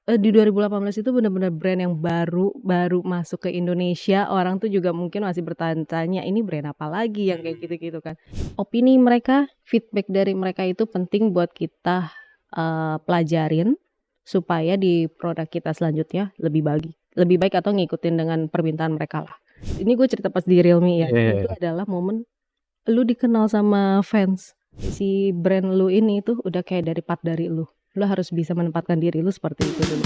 Di 2018 itu benar-benar brand yang baru masuk ke Indonesia, orang tuh juga mungkin masih bertanya-tanya, "Ini brand apa lagi?" Yang kayak gitu-gitu kan. Opini mereka, feedback dari mereka itu penting buat kita, pelajarin, supaya di produk kita selanjutnya lebih baik atau ngikutin dengan permintaan mereka lah. Ini gue cerita pas di Realme ya, itu adalah momen lu dikenal sama fans. Si brand lu ini tuh udah kayak dari part dari lu. Lu harus bisa menempatkan diri lu seperti itu dulu.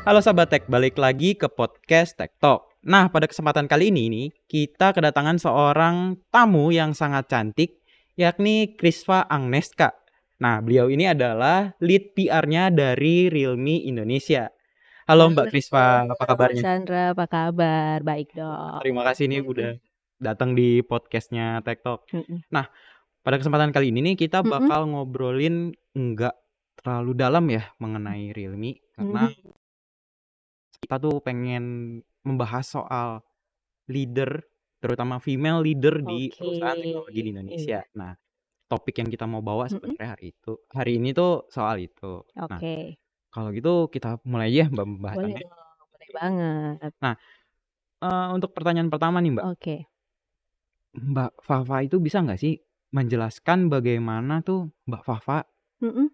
Halo Sahabat Tech, balik lagi ke podcast Tech Talk. Nah, pada kesempatan kali ini nih, kita kedatangan seorang tamu yang sangat cantik, yakni Krisva Agneska. Nah, beliau ini adalah lead PR-nya dari Realme Indonesia. Halo Mbak Krisva, apa Mas kabarnya? Chandra, apa kabar? Baik dong. Terima kasih nih udah datang di podcastnya Tech Talk. Mm-mm. Nah, pada kesempatan kali ini nih kita Mm-mm. bakal ngobrolin nggak terlalu dalam ya mengenai Realme, karena kita tuh pengen membahas soal leader, terutama female leader di Oke, perusahaan teknologi di iya. Indonesia. Nah, topik yang kita mau bawa Mm-mm. sebenarnya hari ini tuh soal itu. Nah, Oke, kalau gitu kita mulai aja Mbak boleh pembahasannya. dong, boleh banget. Nah, untuk pertanyaan pertama nih Mbak, Oke. Mbak Fafa itu bisa nggak sih menjelaskan bagaimana tuh Mbak Fafa Mm-mm.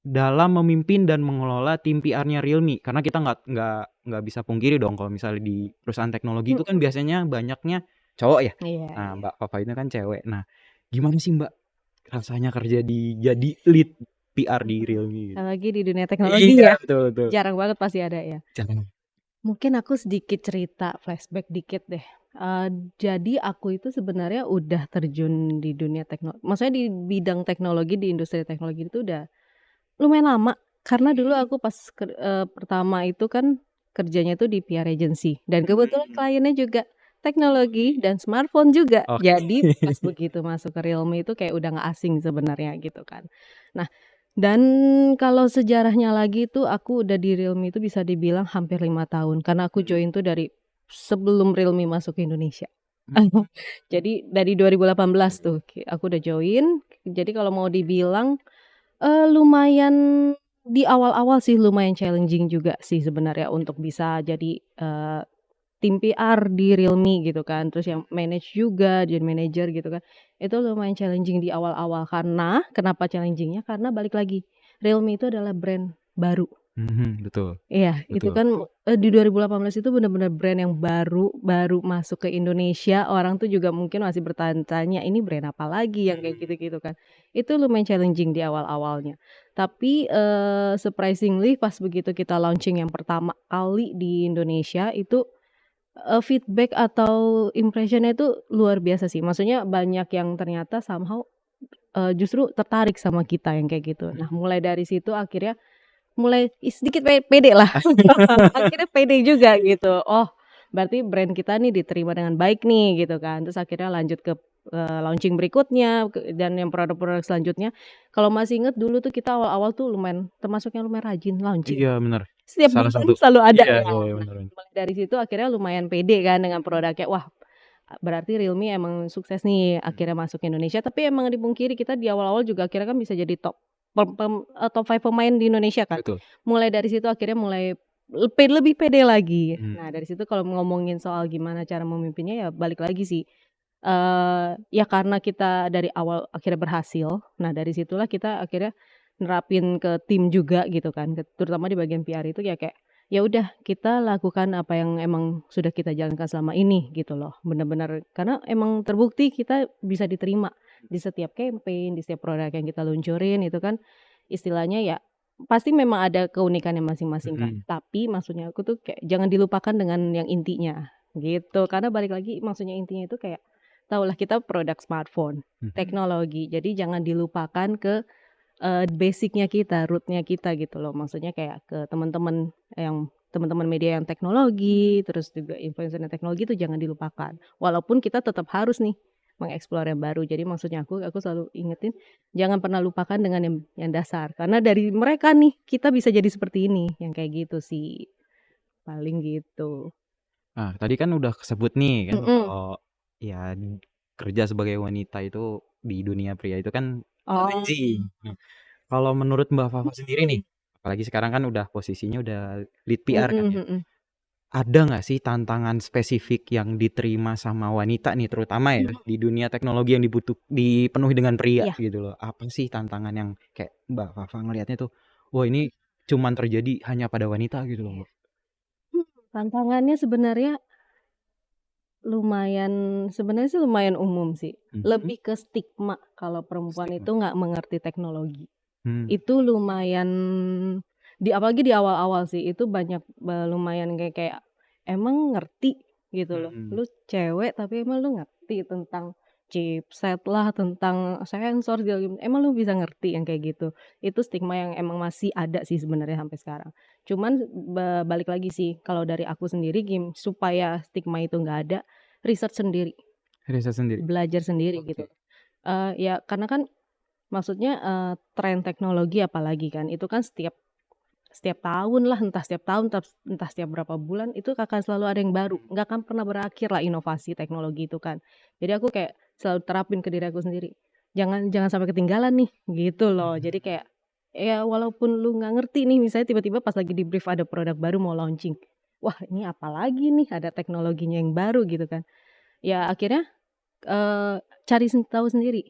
dalam memimpin dan mengelola tim PR-nya Realme? Karena kita nggak bisa pungkiri dong kalau misalnya di perusahaan teknologi itu kan biasanya banyaknya cowok ya. Iya, Nah, iya. Mbak Fafa itu kan cewek. Nah, gimana sih Mbak rasanya kerja jadi lead PR di Realme gitu? Apalagi di dunia teknologi Iya, ya, betul. jarang banget pasti ada ya. Jangan. Mungkin aku sedikit cerita, flashback dikit deh. Jadi aku itu sebenarnya udah terjun di dunia maksudnya di bidang teknologi, di industri teknologi itu udah lumayan lama. Karena dulu aku pas pertama itu kan kerjanya tuh di PR agency dan kebetulan kliennya juga teknologi dan smartphone juga. Oke. Jadi pas begitu masuk ke Realme itu kayak udah nggak asing sebenarnya gitu kan. Nah, dan kalau sejarahnya lagi tuh aku udah di Realme itu bisa dibilang hampir 5 tahun karena aku join tuh dari sebelum Realme masuk ke Indonesia. Jadi dari 2018 tuh aku udah join. Jadi kalau mau dibilang lumayan di awal-awal sih lumayan challenging juga sih sebenarnya untuk bisa jadi, tim PR di Realme gitu kan, terus yang manage juga, jadi manajer gitu kan. Itu lumayan challenging di awal-awal karena kenapa challenging-nya, karena balik lagi, Realme itu adalah brand baru. Betul. Iya, itu kan, di 2018 itu benar-benar brand yang baru masuk ke Indonesia, orang tuh juga mungkin masih bertanya-tanya, "Ini brand apa lagi?" Yang kayak gitu-gitu kan. Itu lumayan challenging di awal-awalnya. Tapi, surprisingly pas begitu kita launching yang pertama kali di Indonesia itu, feedback atau impression-nya itu luar biasa sih. Maksudnya banyak yang ternyata somehow, justru tertarik sama kita yang kayak gitu. Nah, mulai dari situ akhirnya mulai sedikit pede lah. Akhirnya pede juga gitu. Oh, berarti brand kita nih diterima dengan baik nih gitu kan. Terus akhirnya lanjut ke, launching berikutnya dan yang produk-produk selanjutnya. Kalau masih inget dulu tuh kita awal-awal tuh termasuk yang lumayan rajin launching. Iya, benar. Setiap Salah bulan satu. selalu ada Iya, ya. benar. Mulai dari situ akhirnya lumayan pede kan dengan produknya. Wah, berarti Realme emang sukses nih akhirnya masuk ke Indonesia. Tapi emang dipungkiri kita di awal-awal juga akhirnya kan bisa jadi top 5 pemain di Indonesia kan. Betul. Mulai dari situ akhirnya mulai lebih pede lagi. Nah, dari situ kalau ngomongin soal gimana cara memimpinnya ya balik lagi sih. Ya karena kita dari awal akhirnya berhasil. Nah, dari situlah kita akhirnya nerapin ke tim juga gitu kan. Terutama di bagian PR itu ya kayak ya udah kita lakukan apa yang emang sudah kita jalankan selama ini gitu loh. Benar-benar karena emang terbukti kita bisa diterima di setiap campaign, di setiap produk yang kita luncurin itu kan istilahnya ya pasti memang ada keunikannya masing-masing kan. Tapi maksudnya aku tuh kayak jangan dilupakan dengan yang intinya gitu. Karena balik lagi maksudnya intinya itu kayak tahulah kita produk smartphone, teknologi. Jadi jangan dilupakan ke basic-nya kita, root-nya kita gitu loh. Maksudnya kayak ke teman-teman media yang teknologi, terus juga influencer yang teknologi itu jangan dilupakan. Walaupun kita tetap harus nih mengeksplor yang baru. Jadi maksudnya aku selalu ingetin jangan pernah lupakan dengan yang dasar. Karena dari mereka nih kita bisa jadi seperti ini, yang kayak gitu sih. Paling gitu. Nah, tadi kan udah kesebut nih kan kalau ya kerja sebagai wanita itu di dunia pria itu kan Oh. challenging. Nah, kalau menurut Mbak Fafa sendiri nih, apalagi sekarang kan udah posisinya udah lead PR kan ya. Ada nggak sih tantangan spesifik yang diterima sama wanita nih, terutama ya di dunia teknologi yang dipenuhi dengan pria Iya. gitu loh. Apa sih tantangan yang kayak Mbak Fafa ngelihatnya tuh, wah ini cuman terjadi hanya pada wanita gitu loh. Tantangannya sebenarnya sebenarnya sih lumayan umum sih. Lebih ke stigma kalau perempuan Stigma. itu nggak mengerti teknologi. Hmm. Itu lumayan apalagi di awal-awal sih, itu banyak lumayan kayak emang ngerti gitu loh. Lu cewek tapi emang lu ngerti tentang chipset lah, tentang sensor segala gitu. Emang lu bisa ngerti yang kayak gitu. Itu stigma yang emang masih ada sih sebenarnya sampai sekarang. Cuman balik lagi sih kalau dari aku sendiri supaya stigma itu nggak ada, research sendiri, Riset sendiri. belajar sendiri gitu. Ya karena kan maksudnya tren teknologi apalagi kan itu kan setiap tahun lah, entah setiap tahun, entah setiap berapa bulan itu akan selalu ada yang baru, nggak akan pernah berakhir lah inovasi teknologi itu kan. Jadi aku kayak selalu terapin ke diri aku sendiri, jangan sampai ketinggalan nih, gitu loh. Jadi kayak, ya walaupun lu nggak ngerti nih, misalnya tiba-tiba pas lagi di-brief ada produk baru mau launching, wah ini apa lagi nih, ada teknologinya yang baru gitu kan. Ya akhirnya, cari tahu sendiri,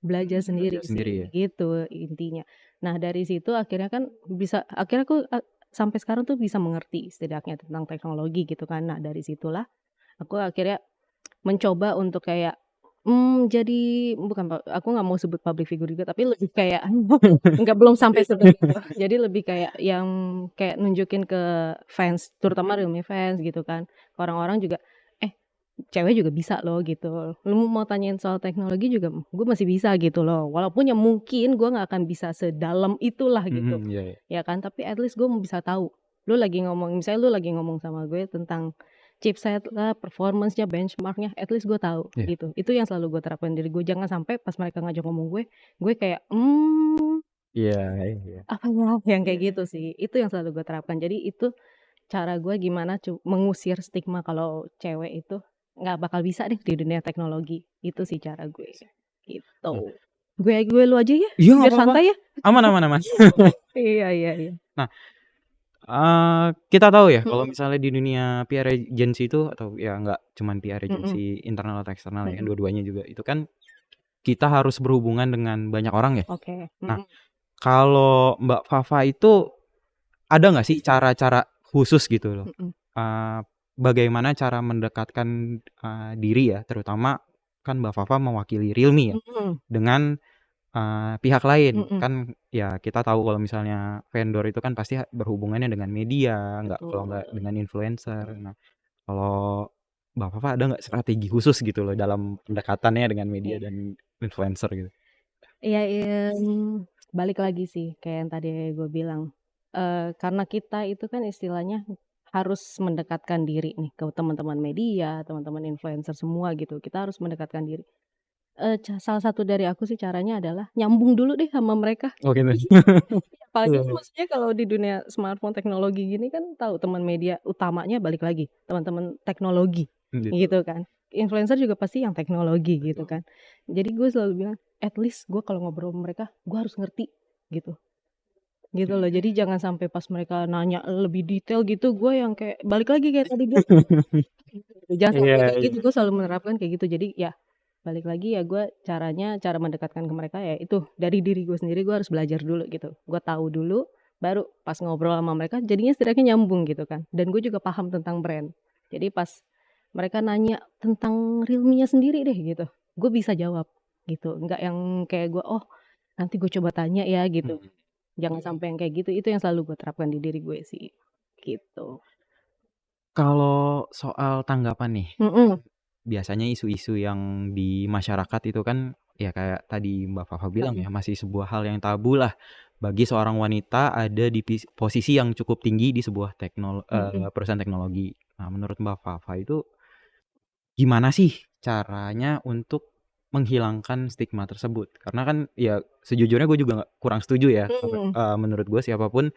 belajar sendiri Sendiri sih, ya? gitu intinya. Nah dari situ akhirnya kan akhirnya aku sampai sekarang tuh bisa mengerti setidaknya tentang teknologi gitu kan. Nah dari situlah aku akhirnya mencoba untuk kayak, jadi aku nggak mau sebut public figure juga, tapi lebih kayak belum sampai seperti itu. Jadi lebih kayak yang kayak nunjukin ke fans, terutama Realme fans gitu kan. Orang-orang juga, cewek juga bisa loh gitu. Lu mau tanyain soal teknologi juga gue masih bisa gitu loh. Walaupun ya mungkin gue nggak akan bisa sedalam itulah gitu. Iya. Ya kan, tapi at least gue bisa tahu. Misalnya lu lagi ngomong sama gue tentang chipset lah, performance-nya, benchmark-nya, at least gue tahu Iya. gitu. Itu yang selalu gue terapkan diri gue. Jangan sampai pas mereka ngajak ngomong gue kayak, Iya. apa ya, yang kayak gitu sih. Itu yang selalu gue terapkan. Jadi itu cara gue gimana mengusir stigma kalau cewek itu nggak bakal bisa deh di dunia teknologi. Itu sih cara gue. Gitu. Gue lu aja ya, Iya nggak biar apa-apa. santai ya. Aman. Iya. Nah, kita tahu ya kalau misalnya di dunia PR agency itu atau ya nggak cuman PR agency internal atau eksternal ya, dua-duanya juga itu kan kita harus berhubungan dengan banyak orang ya. Oke. Nah, kalau Mbak Fafa itu ada nggak sih cara-cara khusus gitu loh? Bagaimana cara mendekatkan diri ya, terutama kan Mbak Fafa mewakili Realme ya, dengan pihak lain. Kan ya kita tahu kalau misalnya vendor itu kan pasti berhubungannya dengan media, kalau nggak dengan influencer. Nah, kalau Mbak Fafa ada nggak strategi khusus gitu loh dalam pendekatannya dengan media dan influencer gitu? Iya, balik lagi sih kayak yang tadi gue bilang, karena kita itu kan istilahnya harus mendekatkan diri nih ke teman-teman media, teman-teman influencer semua gitu, kita harus mendekatkan diri. Salah satu dari aku sih caranya adalah nyambung dulu deh sama mereka. Oh gitu. Apalagi maksudnya kalau di dunia smartphone teknologi gini kan tahu teman media utamanya balik lagi teman-teman teknologi gitu kan. Influencer juga pasti yang teknologi gitu kan. Jadi gue selalu bilang at least gue kalau ngobrol sama mereka gue harus ngerti gitu. Gitu loh. Jadi jangan sampai pas mereka nanya lebih detail gitu gue yang kayak balik lagi kayak tadi gue. Jangan sampai kayak gitu, gue selalu menerapkan kayak gitu. Jadi ya balik lagi ya gue cara mendekatkan ke mereka ya itu dari diri gue sendiri, gue harus belajar dulu gitu, gue tahu dulu baru pas ngobrol sama mereka jadinya setidaknya nyambung gitu kan, dan gue juga paham tentang brand, jadi pas mereka nanya tentang Realme-nya sendiri deh gitu gue bisa jawab gitu, nggak yang kayak gue nanti gue coba tanya ya gitu, jangan sampai yang kayak gitu. Itu yang selalu gue terapkan di diri gue sih gitu. Kalau soal tanggapan nih, biasanya isu-isu yang di masyarakat itu kan ya kayak tadi Mbak Fafa bilang ya masih sebuah hal yang tabu lah bagi seorang wanita ada di posisi yang cukup tinggi di sebuah perusahaan teknologi. Nah, menurut Mbak Fafa itu gimana sih caranya untuk menghilangkan stigma tersebut? Karena kan ya sejujurnya gue juga kurang setuju ya. Menurut gue siapapun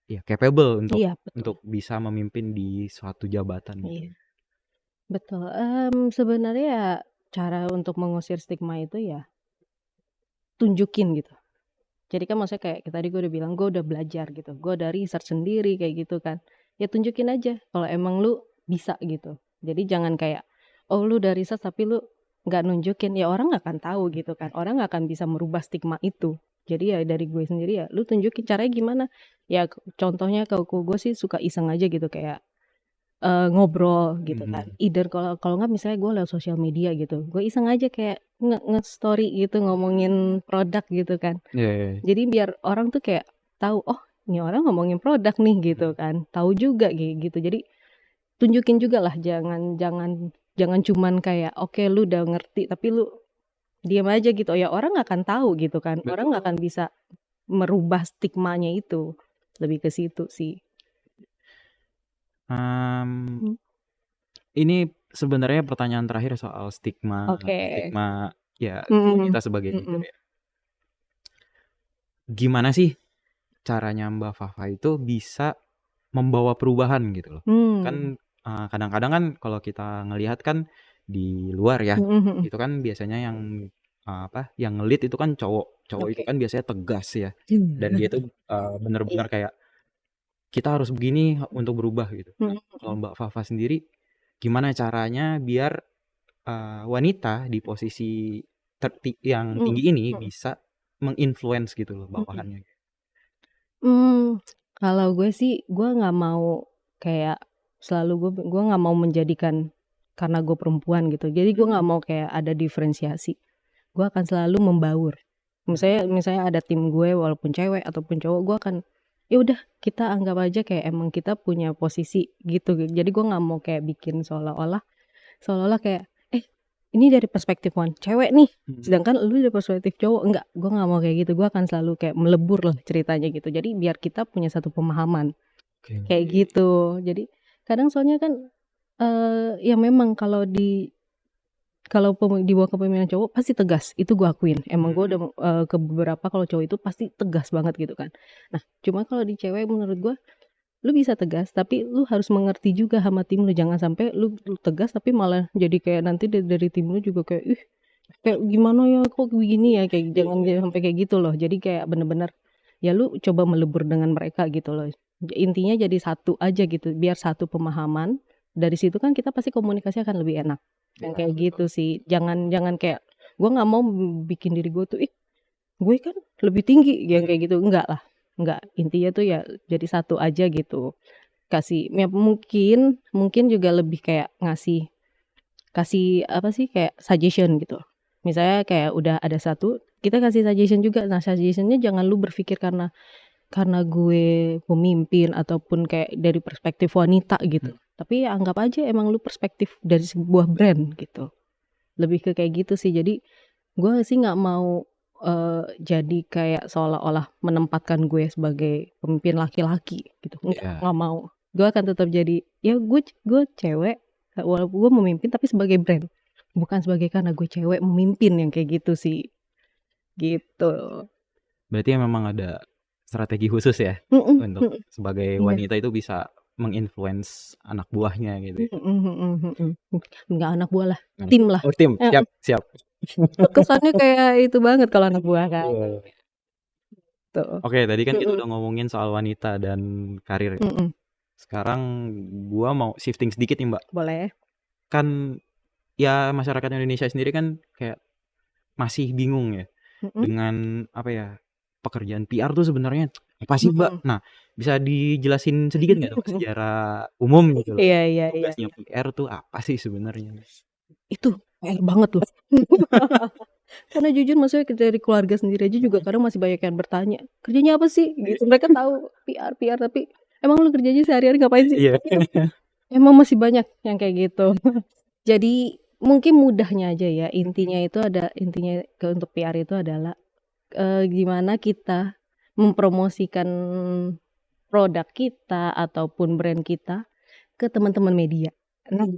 ya capable Iya betul. untuk bisa memimpin di suatu jabatan gitu. Iya. Betul, sebenarnya ya cara untuk mengusir stigma itu ya tunjukin gitu. Jadi kan maksudnya kayak tadi gue udah bilang gue udah belajar gitu, gue udah research sendiri kayak gitu kan. Ya tunjukin aja kalau emang lu bisa gitu. Jadi jangan kayak oh lu udah research tapi lu nggak nunjukin, ya orang nggak akan tahu gitu kan. Orang nggak akan bisa merubah stigma itu. Jadi ya dari gue sendiri ya lu tunjukin caranya gimana. Ya contohnya kalau gue sih suka iseng aja gitu kayak ngobrol gitu kan. Either kalau nggak misalnya gue lewat sosial media gitu, gue iseng aja kayak nge-story gitu ngomongin produk gitu kan. Iya. Jadi biar orang tuh kayak tahu, oh ini orang ngomongin produk nih gitu kan, tahu juga gitu. Jadi tunjukin juga lah, jangan jangan jangan cuman kayak oke lu udah ngerti tapi lu diam aja gitu. Ya orang nggak akan tahu gitu kan, orang nggak akan bisa merubah stigmanya itu. Lebih ke situ sih. Ini sebenarnya pertanyaan terakhir soal stigma Oke. ya Mm-mm. wanita sebagai leader Mm-mm. ya. Gimana sih caranya Mbak Fafa itu bisa membawa perubahan gitu loh? Kan kadang-kadang kan kalau kita ngelihat kan di luar ya, Mm-mm. itu kan biasanya yang yang nge-lead itu kan cowok. Cowok itu Oke. kan biasanya tegas ya. Dan dia tuh bener-bener kayak kita harus begini untuk berubah gitu. Nah, kalau Mbak Fafa sendiri gimana caranya biar wanita di posisi yang tinggi ini bisa menginfluence gitu loh bawahannya? Kalau gue sih gue nggak mau kayak selalu gue nggak mau menjadikan karena gue perempuan gitu. Jadi gue nggak mau kayak ada diferensiasi. Gue akan selalu membaur. Misalnya ada tim gue walaupun cewek ataupun cowok, gue akan ya udah kita anggap aja kayak emang kita punya posisi gitu. Jadi gue nggak mau kayak bikin seolah-olah kayak ini dari perspektif cewek nih, sedangkan lu dari perspektif cowok. Enggak, gue nggak mau kayak gitu. Gue akan selalu kayak melebur lah ceritanya gitu. Jadi biar kita punya satu pemahaman kayak gitu. Jadi kadang soalnya kan ya memang kalau di bawah kepemimpinan cowok pasti tegas, itu gue akuin. Emang gue udah ke beberapa kalau cowok itu pasti tegas banget gitu kan. Nah cuma kalau di cewek menurut gue lu bisa tegas tapi lu harus mengerti juga sama tim lu. Jangan sampai lu tegas tapi malah jadi kayak nanti dari tim lu juga kayak kayak gimana ya kok begini ya, kayak jangan sampai kayak gitu loh. Jadi kayak bener-bener ya lu coba melebur dengan mereka gitu loh. Intinya jadi satu aja gitu biar satu pemahaman. Dari situ kan kita pasti komunikasi akan lebih enak. Yang kayak gitu sih. Jangan kayak gue nggak mau bikin diri gue tuh gue kan lebih tinggi yang kayak gitu. Enggak lah, enggak. Intinya tuh ya jadi satu aja gitu. Kasih ya mungkin juga lebih kayak kasih apa sih kayak suggestion gitu. Misalnya kayak udah ada satu, kita kasih suggestion juga. Nah suggestionnya jangan lu berpikir karena gue pemimpin ataupun kayak dari perspektif wanita gitu. Tapi ya anggap aja emang lu perspektif dari sebuah brand gitu. Lebih ke kayak gitu sih. Jadi gue sih nggak mau jadi kayak seolah-olah menempatkan gue sebagai pemimpin laki-laki gitu. Nggak mau. Gue akan tetap jadi ya gue cewek walaupun gue memimpin tapi sebagai brand, bukan sebagai karena gue cewek memimpin yang kayak gitu sih. Gitu. Berarti memang ada strategi khusus ya untuk sebagai wanita itu bisa menginfluence anak buahnya gitu. Enggak anak buah lah, tim lah. Oh tim, siap. Kesannya kayak itu banget kalau anak buah kan. Tuh. Oke, tadi kan kita udah ngomongin soal wanita dan karir. Sekarang gua mau shifting sedikit nih Mbak. Boleh. Kan ya masyarakat Indonesia sendiri kan kayak masih bingung ya dengan apa ya, pekerjaan PR tuh sebenarnya apa sih Mbak? Nah, bisa dijelasin sedikit nggak Mbak secara umum gitu loh? Iya. Tugasnya PR tuh apa sih sebenarnya? Itu PR banget loh. Karena jujur maksudnya dari keluarga sendiri aja juga kadang masih banyak yang bertanya, kerjanya apa sih? Gitu. Mereka tahu PR tapi emang lu kerjanya sehari-hari ngapain sih? Iya. Emang masih banyak yang kayak gitu. Jadi mungkin mudahnya aja ya, intinya untuk PR itu adalah gimana kita mempromosikan produk kita ataupun brand kita ke teman-teman media. Nah,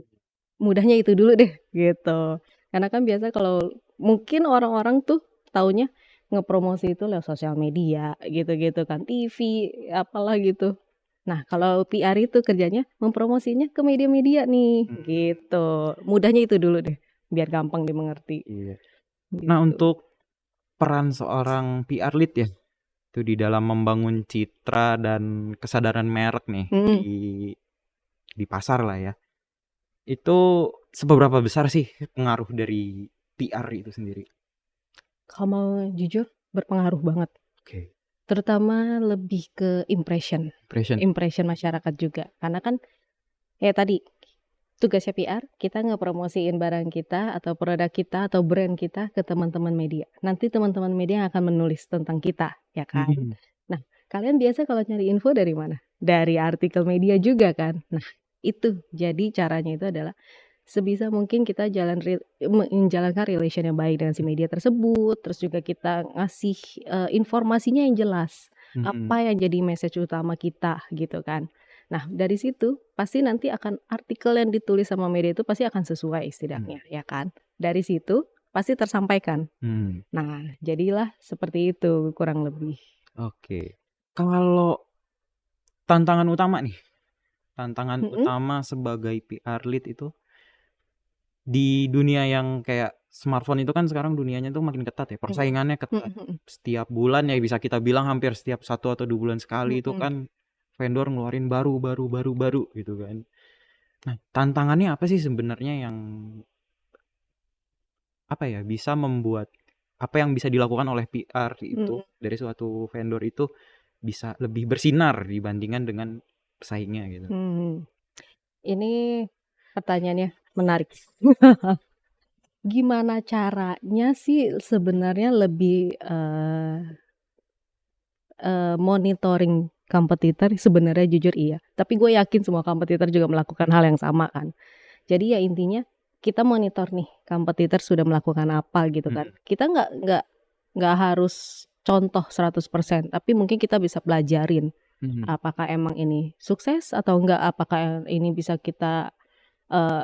mudahnya itu dulu deh gitu. Karena kan biasa kalau mungkin orang-orang tuh taunya ngepromosi itu lewat sosial media gitu-gitu kan, TV, apalah gitu. Nah, kalau PR itu kerjanya mempromosinya ke media-media nih gitu. Mudahnya itu dulu deh. biar gampang dimengerti. Iya. Nah, Gitu. untuk peran seorang PR lead ya, itu di dalam membangun citra dan kesadaran merek nih Mhm. di pasar lah ya. Itu seberapa besar sih pengaruh dari PR itu sendiri? Kalau mau jujur berpengaruh banget. Oke. Terutama lebih ke impression Impression. masyarakat juga. Karena kan ya tadi tugasnya PR, kita ngepromosiin barang kita atau produk kita atau brand kita ke teman-teman media. Nanti teman-teman media yang akan menulis tentang kita, ya kan? Mhm. Nah, kalian biasa kalau nyari info dari mana? Dari artikel media juga kan? Nah, itu jadi caranya itu adalah sebisa mungkin kita menjalankan relation yang baik dengan si media tersebut, terus juga kita ngasih informasinya yang jelas, Mhm. apa yang jadi message utama kita gitu kan. Nah, dari situ pasti nanti akan artikel yang ditulis sama media itu pasti akan sesuai setidaknya, ya kan. Dari situ pasti tersampaikan. Hmm. Nah, jadilah seperti itu kurang lebih. Oke. Kalau tantangan utama nih, tantangan Mhm. utama sebagai PR lead itu di dunia yang kayak smartphone itu kan sekarang dunianya tuh makin ketat ya, Mhm. persaingannya ketat. Mhm. Setiap bulan ya bisa kita bilang hampir setiap 1 atau 2 bulan sekali itu Mhm. kan vendor ngeluarin baru gitu kan. Nah, tantangannya apa sih sebenarnya yang apa ya, bisa membuat apa yang bisa dilakukan oleh PR itu Mhm. dari suatu vendor itu bisa lebih bersinar dibandingkan dengan pesaingnya gitu? Mhm. Ini pertanyaannya menarik. Gimana caranya sih sebenarnya lebih, monitoring kompetitor sebenarnya jujur iya, tapi gue yakin semua kompetitor juga melakukan hal yang sama kan. Jadi ya intinya kita monitor nih kompetitor sudah melakukan apa gitu kan. Mhm. Kita nggak harus contoh 100%, tapi mungkin kita bisa pelajarin Mhm. apakah emang ini sukses atau enggak, apakah ini bisa kita, eee,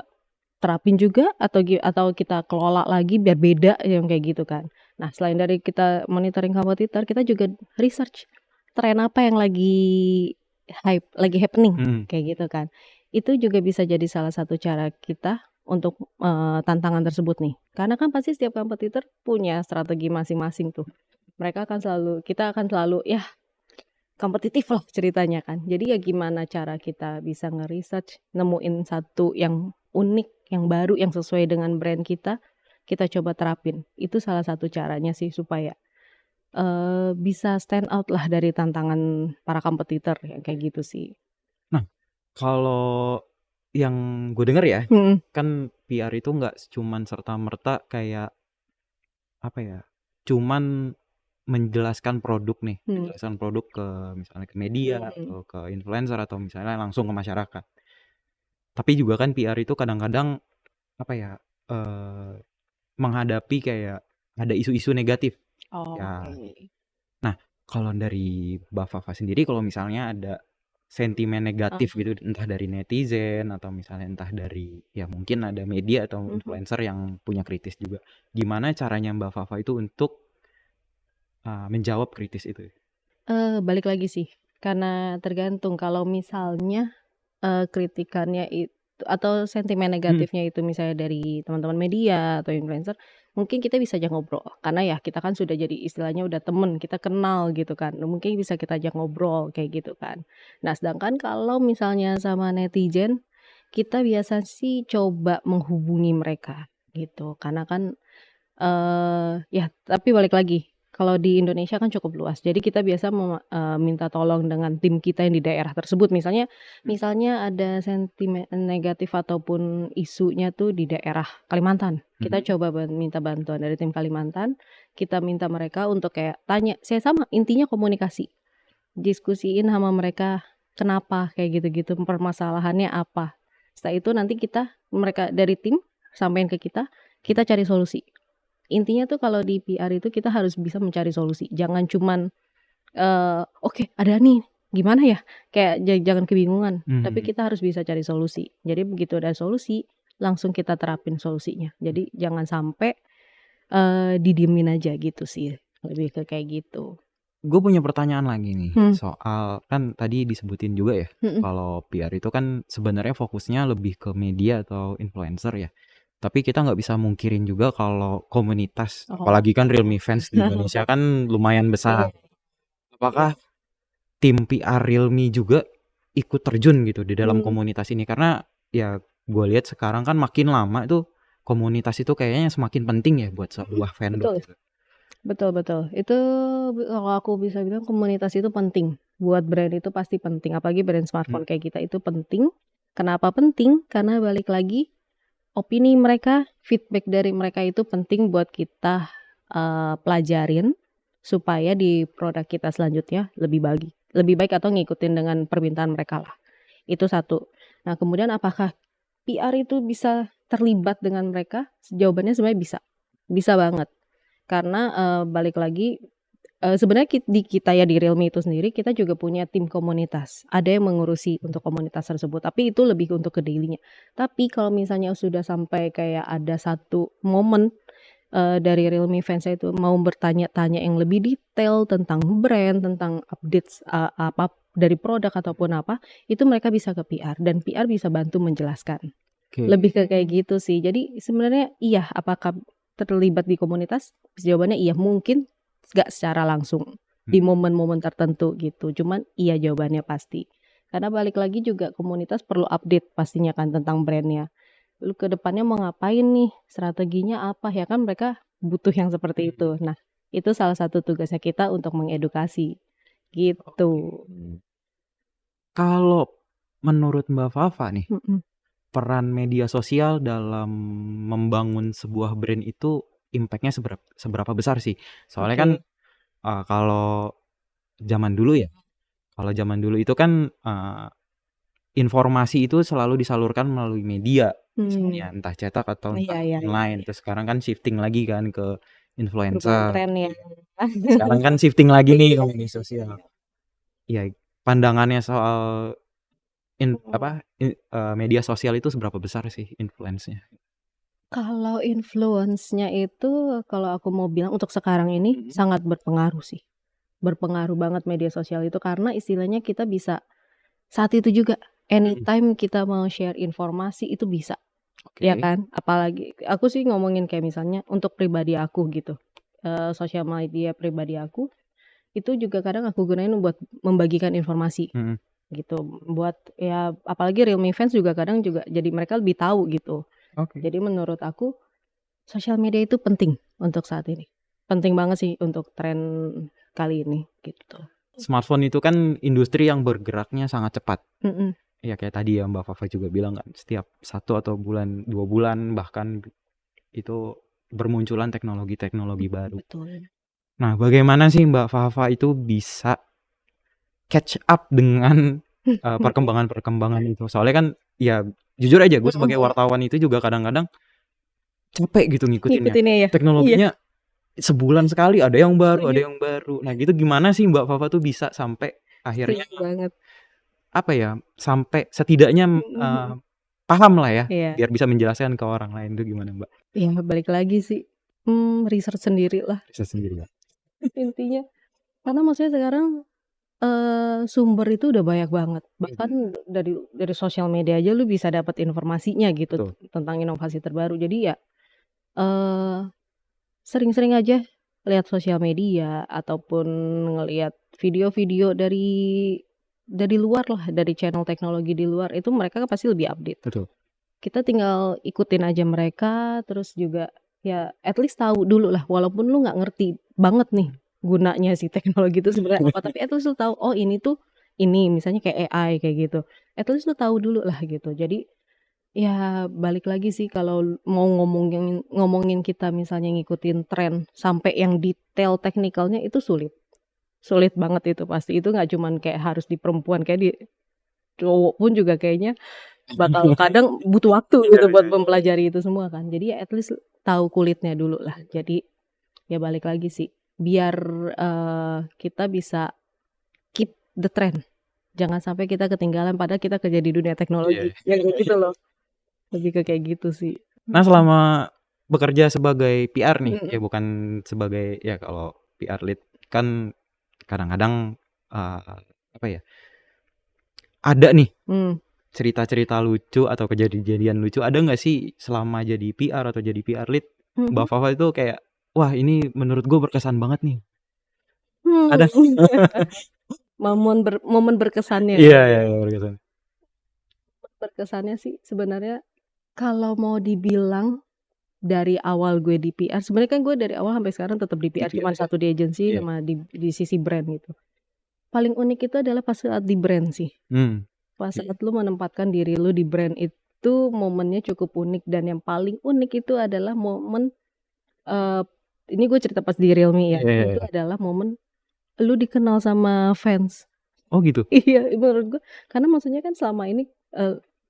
terapin juga atau kita kelola lagi biar beda yang kayak gitu kan. Nah, selain dari kita monitoring kompetitor, kita juga research tren apa yang lagi hype, lagi happening Mhm. kayak gitu kan. Itu juga bisa jadi salah satu cara kita untuk, tantangan tersebut nih. Karena kan pasti setiap kompetitor punya strategi masing-masing tuh. Kita akan selalu ya kompetitif lah ceritanya kan. Jadi ya gimana cara kita bisa nge-research, nemuin satu yang unik, yang baru, yang sesuai dengan brand kita coba terapin. Itu salah satu caranya sih supaya, bisa stand out lah dari tantangan para kompetitor yang kayak gitu sih. Nah, kalau yang gue denger ya, Mhm. kan PR itu nggak cuman serta-merta kayak apa ya, cuman menjelaskan produk nih, Mhm. menjelaskan produk ke misalnya ke media Mhm. atau ke influencer atau misalnya langsung ke masyarakat. Tapi juga kan PR itu kadang-kadang apa ya, eee, menghadapi kayak ada isu-isu negatif. Ya. Oke. Nah, kalau dari Mbak Fafa sendiri kalau misalnya ada sentimen negatif Heeh. gitu entah dari netizen atau misalnya entah dari ya mungkin ada media atau Mhm. influencer yang punya kritis juga. Gimana caranya Mbak Fafa itu untuk, menjawab kritis itu? Balik lagi sih, karena tergantung kalau misalnya kritikannya itu atau sentimen Mhm. negatifnya itu misalnya dari teman-teman media atau influencer, mungkin kita bisa ajak ngobrol. Karena ya kita kan sudah jadi istilahnya udah temen, kita kenal gitu kan. Mungkin bisa kita ajak ngobrol kayak gitu kan. Nah, sedangkan kalau misalnya sama netizen, kita biasa sih coba menghubungi mereka gitu. Karena kan ya tapi balik lagi, kalau di Indonesia kan cukup luas. Jadi kita biasa minta tolong dengan tim kita yang di daerah tersebut. Misalnya Mhm. misalnya ada sentimen negatif ataupun isunya tuh di daerah Kalimantan. Kita Mhm. coba minta bantuan dari tim Kalimantan, kita minta mereka untuk kayak tanya, saya sama, intinya komunikasi. Diskusiin sama mereka kenapa kayak gitu-gitu, permasalahannya apa. Setelah itu nanti mereka dari tim sampein ke kita cari solusi. Intinya tuh kalau di PR itu kita harus bisa mencari solusi, jangan cuman, "Oke ada nih, gimana ya?" Kayak jangan kebingungan, tapi Mhm. kita harus bisa cari solusi. Jadi begitu ada solusi, langsung kita terapin solusinya. Jadi jangan sampai, didiemin aja gitu sih, lebih ke kayak gitu. Gue punya pertanyaan lagi nih, Hmm. soal kan tadi disebutin juga ya, Mhm. kalau PR itu kan sebenarnya fokusnya lebih ke media atau influencer ya. Tapi kita nggak bisa mungkirin juga kalau komunitas, Oh. apalagi kan Realme fans di Indonesia kan lumayan besar. Apakah tim PR Realme juga ikut terjun gitu di dalam komunitas ini? Karena ya gue lihat sekarang kan makin lama itu komunitas itu kayaknya semakin penting ya buat sebuah fandom. Betul. Itu kalau aku bisa bilang komunitas itu penting. Buat brand itu pasti penting. Apalagi brand smartphone kayak kita itu penting. Kenapa penting? Karena balik lagi opini mereka, feedback dari mereka itu penting buat kita pelajarin supaya di produk kita selanjutnya lebih baik atau ngikutin dengan permintaan mereka lah. Itu satu. Nah, kemudian apakah PR itu bisa terlibat dengan mereka? Jawabannya sebenarnya bisa banget. Karena balik lagi sebenarnya di kita ya di Realme itu sendiri kita juga punya tim komunitas. Ada yang mengurusi untuk komunitas tersebut, tapi itu lebih untuk ke daily-nya. Tapi kalau misalnya sudah sampai kayak ada satu momen dari Realme fans itu mau bertanya-tanya yang lebih detail tentang brand, tentang updates apa dari produk ataupun apa, itu mereka bisa ke PR dan PR bisa bantu menjelaskan. Lebih ke kayak gitu sih. Jadi sebenarnya iya, apakah terlibat di komunitas? Jawabannya iya, mungkin nggak secara langsung di momen-momen tertentu gitu. Cuman iya jawabannya pasti. Karena balik lagi juga komunitas perlu update pastinya kan tentang brandnya. Lu ke depannya mau ngapain nih? Strateginya apa? Ya kan mereka butuh yang seperti itu. Nah, itu salah satu tugasnya kita untuk mengedukasi gitu. Kalau menurut Mbak Fafa nih, peran media sosial dalam membangun sebuah brand itu impact-nya seberapa besar sih? Soalnya kan kalau zaman dulu ya, kalau zaman dulu itu kan informasi itu selalu disalurkan melalui media, misalnya entah cetak atau entah online. Terus sekarang kan shifting lagi kan ke influencer. Tren ya. Sekarang kan shifting lagi nih ke media sosial. Ya, pandangannya soal media sosial itu seberapa besar sih influence-nya? Kalau influence-nya itu kalau aku mau bilang untuk sekarang ini sangat berpengaruh sih. Berpengaruh banget media sosial itu karena istilahnya kita bisa saat itu juga anytime kita mau share informasi itu bisa. Ya kan? Apalagi aku sih ngomongin kayak misalnya untuk pribadi aku gitu. Sosial media pribadi aku itu juga kadang aku gunain buat membagikan informasi. Gitu. Buat ya apalagi Realme fans juga kadang juga jadi mereka lebih tahu gitu. Jadi menurut aku sosial media itu penting untuk saat ini. Penting banget sih untuk tren kali ini gitu. Smartphone itu kan industri yang bergeraknya sangat cepat. Ya kayak tadi ya Mbak Fafa juga bilang kan, setiap 1 atau 2 bulan bahkan itu bermunculan teknologi-teknologi baru. Betul. Nah, bagaimana sih Mbak Fafa itu bisa catch up dengan perkembangan-perkembangan itu? Soalnya kan ya jujur aja gue sebagai wartawan itu juga kadang-kadang capek gitu ngikutinnya. ya. Teknologinya sebulan sekali ada yang baru. Nah, gitu gimana sih Mbak Fafa tuh bisa sampai akhirnya apa ya, sampai setidaknya paham lah ya, biar bisa menjelaskan ke orang lain itu gimana Mbak? Ya balik lagi sih, research sendiri lah. Intinya. Karena maksudnya sekarang sumber itu udah banyak banget. Bahkan dari sosial media aja lu bisa dapat informasinya gitu tentang inovasi terbaru. Jadi ya sering-sering aja lihat sosial media ataupun ngelihat video-video dari luar lah, dari channel teknologi di luar itu mereka kan pasti lebih update. Kita tinggal ikutin aja mereka, terus juga ya at least tahu dulu lah walaupun lu nggak ngerti banget nih gunanya si teknologi itu sebenarnya apa, tapi at least lu tahu oh ini tuh ini misalnya kayak AI kayak gitu. At least lu tahu dulu lah gitu. Jadi ya balik lagi sih kalau mau ngomongin kita misalnya ngikutin tren sampai yang detail teknikalnya itu sulit. Sulit banget itu pasti. Itu nggak cuman kayak harus di perempuan, kayak di cowok pun juga kayaknya bakal kadang butuh waktu gitu buat mempelajari itu semua kan. Jadi ya at least tahu kulitnya dulu lah. Jadi ya balik lagi sih biar kita bisa keep the trend. Jangan sampai kita ketinggalan padahal kita kerja di dunia teknologi. Yang gitu loh. Lebih ke kayak gitu sih. Nah, selama bekerja sebagai PR nih, ya bukan sebagai ya kalau PR lead kan kadang-kadang apa ya? Ada nih cerita-cerita lucu atau kejadian lucu ada nggak sih selama jadi PR atau jadi PR lead? Mbak Fafa itu kayak, wah ini menurut gue berkesan banget nih. Ada? Momen berkesannya. Iya, berkesan. Berkesannya sih sebenarnya kalau mau dibilang dari awal gue di PR, sebenarnya kan gue dari awal sampai sekarang tetap di PR, cuma satu di agency Iya. sama di sisi brand gitu. Paling unik itu adalah pas saat di brand sih. Pas saat lu menempatkan diri lu di brand itu momennya cukup unik, dan yang paling unik itu adalah momen ini gue cerita pas di Realme ya. Iya. Itu adalah momen lu dikenal sama fans. Oh gitu. Iya, menurut gue karena maksudnya kan selama ini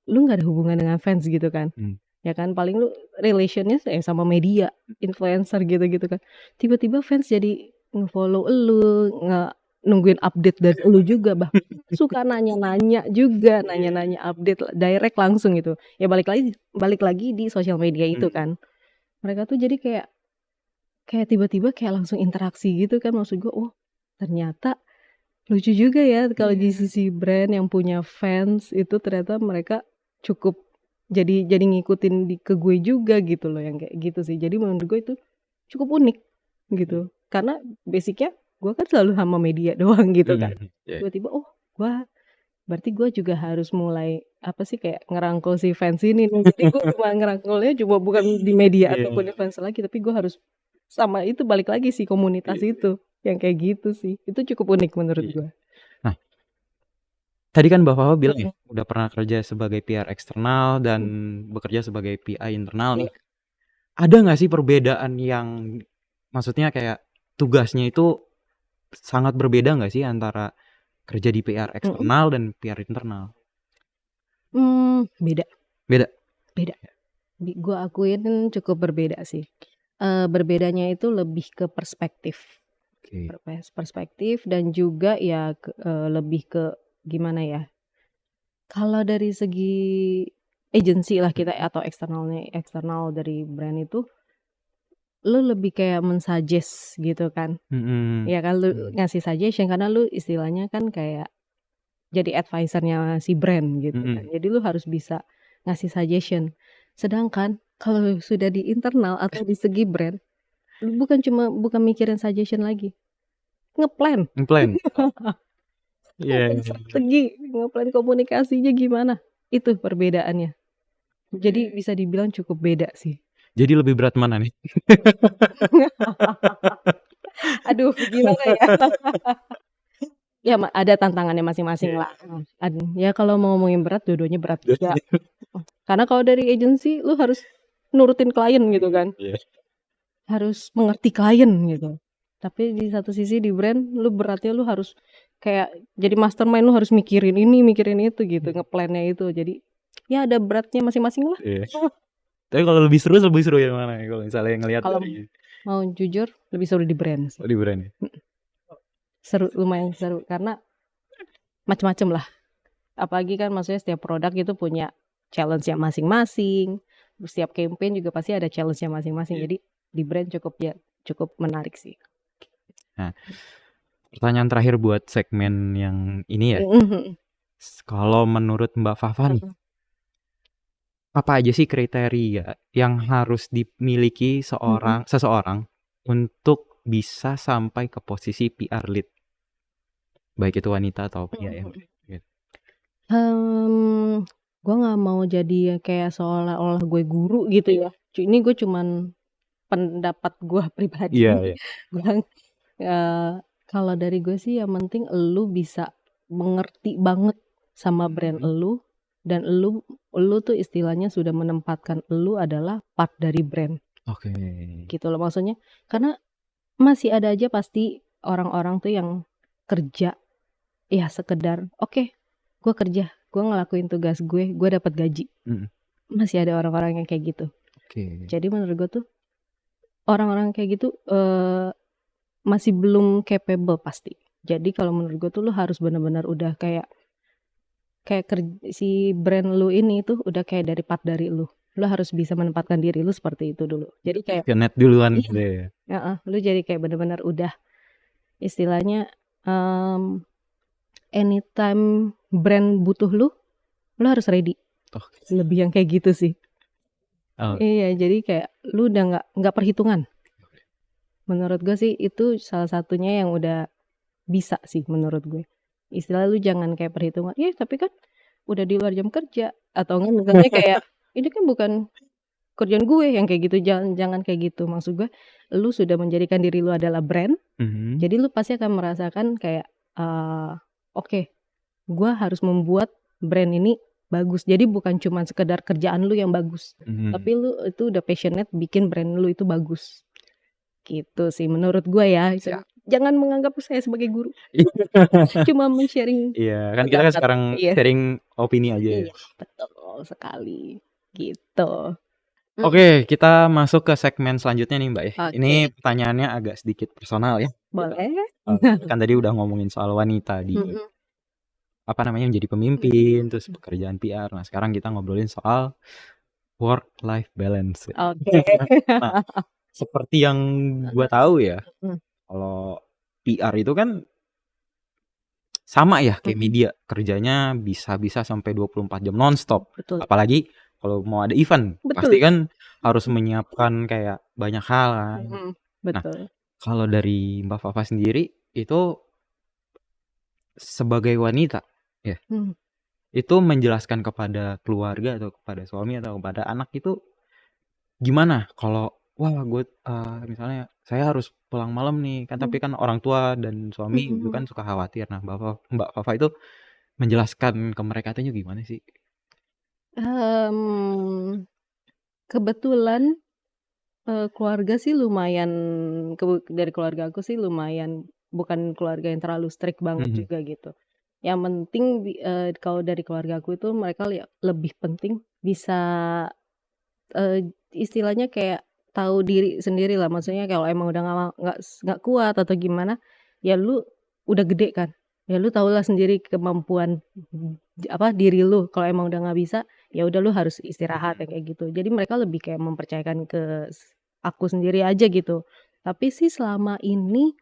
lu nggak ada hubungan dengan fans gitu kan. Ya kan, paling lu relationnya sama media, influencer gitu-gitu kan. Tiba-tiba fans jadi nge-follow lu, nungguin update dari lu juga, bahkan suka nanya-nanya juga, nanya-nanya update direct langsung gitu. Ya balik lagi di sosial media itu kan. Mereka tuh jadi kayak tiba-tiba kayak langsung interaksi gitu kan. Maksud gue, oh ternyata lucu juga ya kalau di sisi brand yang punya fans itu ternyata mereka cukup jadi ngikutin ke gue juga gitu loh, yang kayak gitu sih. Jadi menurut gue itu cukup unik gitu. Karena basicnya gue kan selalu sama media doang gitu kan. Tiba-tiba berarti gue juga harus mulai kayak ngerangkul si fans ini nih. Jadi gue cuma ngerangkulnya cuma bukan di media ataupun di fans lagi, tapi gue harus sama itu balik lagi sih komunitas itu. Yang kayak gitu sih. Itu cukup unik menurut gue. Nah, tadi kan Mbak Fafa bilang ya, udah pernah kerja sebagai PR eksternal dan bekerja sebagai PI internal nih. Ada nggak sih perbedaan yang, maksudnya kayak tugasnya itu sangat berbeda nggak sih antara kerja di PR eksternal dan PR internal? Beda. Beda. Gue akuin cukup berbeda sih. Berbedanya itu lebih ke perspektif. Perspektif dan juga ya lebih ke gimana ya. Kalau dari segi agency lah kita atau eksternal dari brand itu, lu lebih kayak mensuggest gitu kan. Ya kan, lu ngasih suggestion karena lu istilahnya kan kayak jadi advisernya si brand gitu kan. Jadi lu harus bisa ngasih suggestion. Sedangkan kalau sudah di internal atau di segi brand, lu bukan mikirin suggestion lagi. Ngeplan. Strategi, ngeplan komunikasinya gimana. Itu perbedaannya. Jadi bisa dibilang cukup beda sih. Jadi lebih berat mana nih? Aduh, gimana ya? Ya ada tantangannya masing-masing lah. Ya kalau mau ngomongin berat, dua-duanya berat juga. Karena kalau dari agency, lu harus nurutin klien gitu kan. Harus mengerti klien gitu. Tapi di satu sisi di brand, lu beratnya lu harus kayak jadi mastermind, lu harus mikirin ini, mikirin itu gitu, ngeplannya itu. Jadi ya ada beratnya masing-masing lah. Tapi kalau lebih seru yang mana ya kalau misalnya ngelihat? Kalau mau jujur, lebih seru di brand sih. Di brand ya? Seru, lumayan seru karena macam-macam lah. Apalagi kan maksudnya setiap produk itu punya challenge-nya masing-masing. Setiap campaign juga pasti ada challenge-nya masing-masing. Jadi di brand cukup menarik sih. Nah, pertanyaan terakhir buat segmen yang ini ya. Kalau menurut Mbak Fafa nih, apa aja sih kriteria yang harus dimiliki seseorang untuk bisa sampai ke posisi PR lead? Baik itu wanita atau pria ya. Gue nggak mau jadi kayak seolah-olah gue guru gitu ya. Ini gue cuman pendapat gue pribadi. Kalau dari gue sih yang penting lu bisa mengerti banget sama brand lu, dan lu tuh istilahnya sudah menempatkan lu adalah part dari brand. Gitu loh maksudnya. Karena masih ada aja pasti orang-orang tuh yang kerja ya sekedar gue kerja, gue ngelakuin tugas gue dapat gaji. Masih ada orang-orang yang kayak gitu. Jadi menurut gue tuh orang-orang kayak gitu masih belum capable pasti. Jadi kalau menurut gue tuh lu harus benar-benar udah kayak si brand lu ini tuh udah kayak dari part dari lu. Lu harus bisa menempatkan diri lu seperti itu dulu. Jadi kayak net duluan gitu ya. Lu jadi kayak benar-benar udah istilahnya anytime brand butuh lu lu harus ready. Oh. Lebih yang kayak gitu sih. Oh. Iya, jadi kayak lu udah nggak perhitungan. Menurut gue sih itu salah satunya yang udah bisa sih menurut gue. Istilah lu jangan kayak perhitungan, ya tapi kan udah di luar jam kerja. Atau enggak misalnya kayak, ini kan bukan kerjaan gue yang kayak gitu, jangan kayak gitu. Maksud gue, lu sudah menjadikan diri lu adalah brand, jadi lu pasti akan merasakan kayak, oke, gue harus membuat brand ini bagus. Jadi bukan cuma sekedar kerjaan lu yang bagus, tapi lu itu udah passionate bikin brand lu itu bagus. Gitu sih menurut gue ya. Jangan menganggap saya sebagai guru. Cuma men-sharing Iya, kan kita kan pendapat. sekarang Iya. sharing opini aja ya. Iya, betul sekali. Gitu. Oke, kita masuk ke segmen selanjutnya nih Mbak ya. Oke. Ini pertanyaannya agak sedikit personal ya. Boleh. Kan tadi udah ngomongin soal wanita di apa namanya menjadi pemimpin, terus pekerjaan PR. Nah, sekarang kita ngobrolin soal work life balance. Oke. Nah, seperti yang gua tahu ya, kalau PR itu kan sama ya kayak media, kerjanya bisa sampai 24 jam nonstop. Betul. Apalagi kalau mau ada event, Betul. pasti kan harus menyiapkan kayak banyak hal kan. Betul. Nah, kalau dari Mbak Fafa sendiri itu sebagai wanita ya, itu menjelaskan kepada keluarga atau kepada suami atau kepada anak itu gimana? Kalau wah gue misalnya saya harus pulang malam nih kan, tapi kan orang tua dan suami itu kan suka khawatir. Nah, Mbak Fafa itu menjelaskan ke mereka itu gimana sih? Kebetulan keluarga sih lumayan, dari keluarga aku sih lumayan bukan keluarga yang terlalu strict banget juga gitu. Yang penting kalau dari keluarga aku itu mereka lebih penting bisa istilahnya kayak tahu diri sendiri lah. Maksudnya kalau emang udah nggak kuat atau gimana, ya lu udah gede kan, ya lu tahulah sendiri kemampuan diri lu. Kalau emang udah nggak bisa, ya udah lu harus istirahat ya kayak gitu. Jadi mereka lebih kayak mempercayakan ke aku sendiri aja gitu. Tapi sih selama ini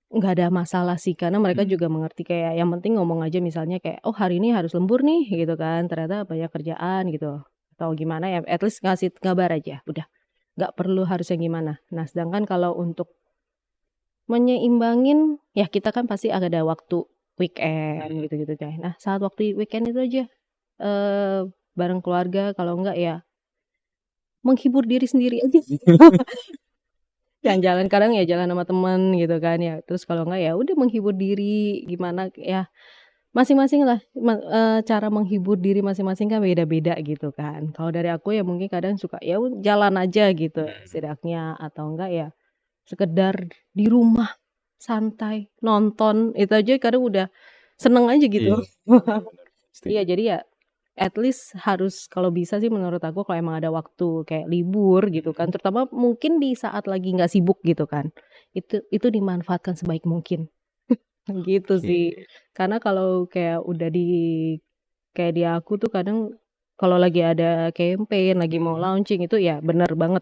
nggak ada masalah sih, karena mereka juga mengerti kayak yang penting ngomong aja misalnya kayak, "Oh hari ini harus lembur nih," gitu kan, ternyata banyak kerjaan gitu, atau gimana ya, at least ngasih kabar aja, udah. Nggak perlu harus yang gimana. Nah sedangkan kalau untuk menyeimbangin, ya kita kan pasti ada waktu weekend gitu-gitu coy. Nah saat waktu weekend itu aja, bareng keluarga, kalau enggak ya menghibur diri sendiri aja. Jalan-jalan, kadang ya jalan sama temen gitu kan ya, terus kalau enggak ya udah menghibur diri gimana ya, masing-masing lah cara menghibur diri masing-masing kan beda-beda gitu kan. Kalau dari aku ya mungkin kadang suka ya jalan aja gitu setidaknya, atau enggak ya sekedar di rumah santai nonton, itu aja kadang udah seneng aja gitu. Iya jadi ya at least harus, kalau bisa sih menurut aku kalau emang ada waktu kayak libur gitu kan, terutama mungkin di saat lagi nggak sibuk gitu kan, itu dimanfaatkan sebaik mungkin. Gitu sih. Karena kalau kayak udah kayak di aku tuh kadang kalau lagi ada campaign, lagi mau launching itu ya bener banget.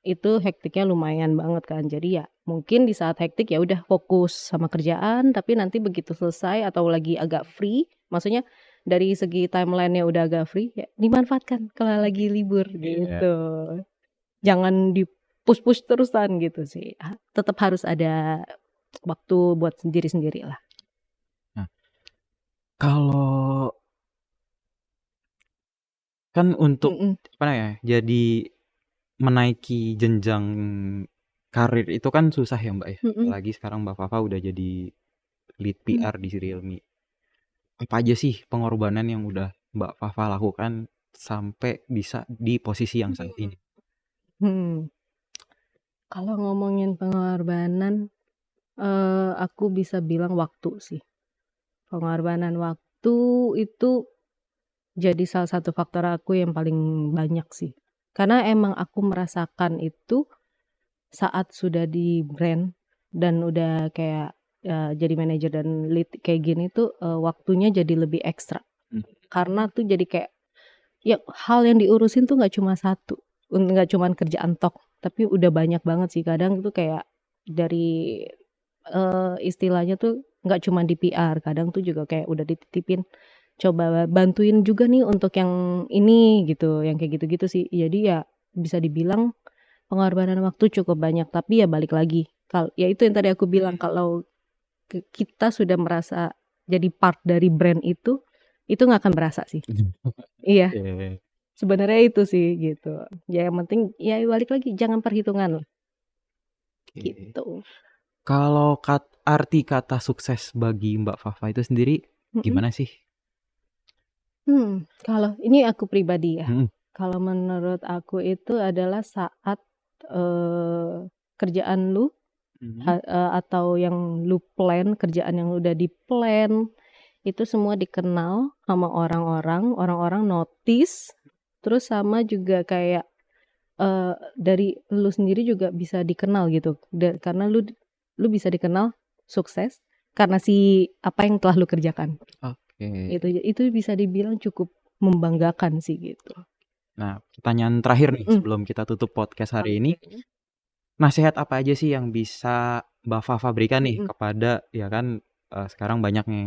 Itu hektiknya lumayan banget kan. Jadi ya mungkin di saat hektik ya udah fokus sama kerjaan, tapi nanti begitu selesai atau lagi agak free, maksudnya dari segi timeline-nya udah agak free, ya dimanfaatkan kalau lagi libur gitu. Jangan di-push-push terusan gitu sih. Tetap harus ada waktu buat sendiri-sendiri lah. Nah, kalau kan untuk apa ya, jadi menaiki jenjang karir itu kan susah ya Mbak ya. Apalagi sekarang Mbak Fafa udah jadi lead PR di Realme. Apa aja sih pengorbanan yang udah Mbak Fafa lakukan sampai bisa di posisi yang saat ini? Kalau ngomongin pengorbanan, aku bisa bilang waktu sih. Pengorbanan waktu itu jadi salah satu faktor aku yang paling banyak sih. Karena emang aku merasakan itu saat sudah di brand dan udah kayak jadi manajer dan lead kayak gini tuh, waktunya jadi lebih ekstra. Karena tuh jadi kayak ya hal yang diurusin tuh nggak cuma satu, nggak cuman kerjaan tok, tapi udah banyak banget sih. Kadang tuh kayak dari istilahnya tuh nggak cuma di PR, kadang tuh juga kayak udah dititipin coba bantuin juga nih untuk yang ini gitu, yang kayak gitu-gitu sih. Jadi ya bisa dibilang pengorbanan waktu cukup banyak, tapi ya balik lagi, ya itu yang tadi aku bilang kalau kita sudah merasa jadi part dari brand itu nggak akan berasa sih. Iya, Oke. sebenarnya itu sih gitu. Ya yang penting ya balik lagi jangan perhitungan lah, Oke. gitu. Kalau arti kata sukses bagi Mbak Fafa itu sendiri Mhm. gimana sih? Kalau ini aku pribadi ya, Mhm. kalau menurut aku itu adalah saat, kerjaan lu atau yang lu plan, kerjaan yang udah di-plan, itu semua dikenal sama orang-orang, orang-orang notice, terus sama juga kayak, dari lu sendiri juga bisa dikenal gitu, karena lu bisa dikenal sukses karena apa yang telah lu kerjakan. Oke. Itu bisa dibilang cukup membanggakan sih gitu. Nah, pertanyaan terakhir nih Mhm. sebelum kita tutup podcast hari ini, Oke. nasihat apa aja sih yang bisa Mbak Fafa berikan nih Mhm. kepada ya kan, sekarang banyak nih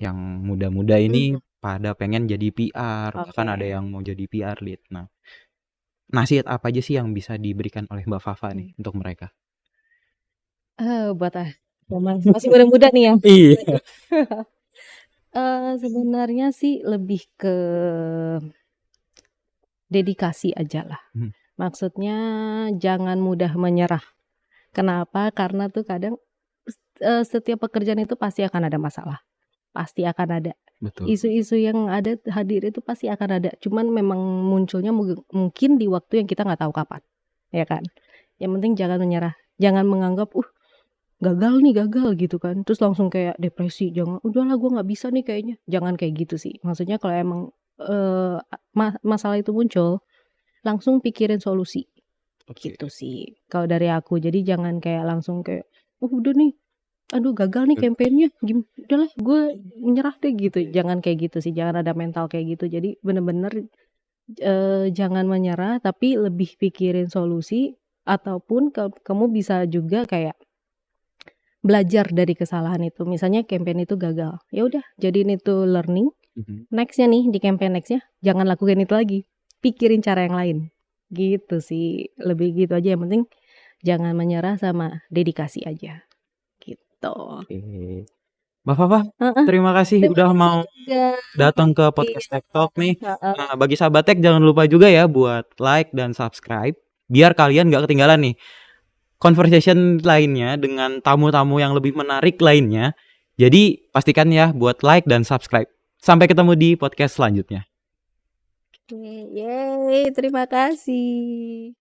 yang muda-muda ini pada pengen jadi PR, bahkan ada Oke. yang mau jadi PR lead. Nah, nasihat apa aja sih yang bisa diberikan oleh Mbak Fafa nih untuk mereka? Buat masih muda-muda nih ya? Iya. Sebenarnya sih lebih ke dedikasi ajalah. Mhm. Maksudnya jangan mudah menyerah. Kenapa? Karena tuh kadang setiap pekerjaan itu pasti akan ada masalah, pasti akan ada. Betul. Isu-isu yang ada hadir itu pasti akan ada, cuman memang munculnya mungkin di waktu yang kita nggak tahu kapan, ya kan? Yang penting jangan menyerah, jangan menganggap, gagal nih, gagal gitu kan, terus langsung kayak depresi, jangan, "Udahlah gue nggak bisa nih kayaknya." Jangan kayak gitu sih. Maksudnya kalau emang, masalah itu muncul, langsung pikirin solusi, Oke. gitu sih kalau dari aku. Jadi jangan kayak langsung kayak, "Oh udah nih, aduh gagal nih campaign-nya, udahlah gue menyerah deh," gitu. Jangan kayak gitu sih, jangan ada mental kayak gitu. Jadi bener-bener, jangan menyerah, tapi lebih pikirin solusi, ataupun kamu bisa juga kayak belajar dari kesalahan itu. Misalnya campaign itu gagal, ya udah jadiin itu learning, Mhm. next-nya nih di campaign next-nya jangan lakukan itu lagi, pikirin cara yang lain, gitu sih. Lebih gitu aja, yang penting jangan menyerah sama dedikasi aja, gitu. Oke. Mbak Fafa, Heeh, terima kasih terima udah kasih mau juga. datang ke Iya, podcast Tech Talk nih. heeh. Nah, bagi sahabat Tech jangan lupa juga ya buat like dan subscribe biar kalian nggak ketinggalan nih conversation lainnya dengan tamu-tamu yang lebih menarik lainnya. Jadi pastikan ya buat like dan subscribe. Sampai ketemu di podcast selanjutnya. Yeay, terima kasih.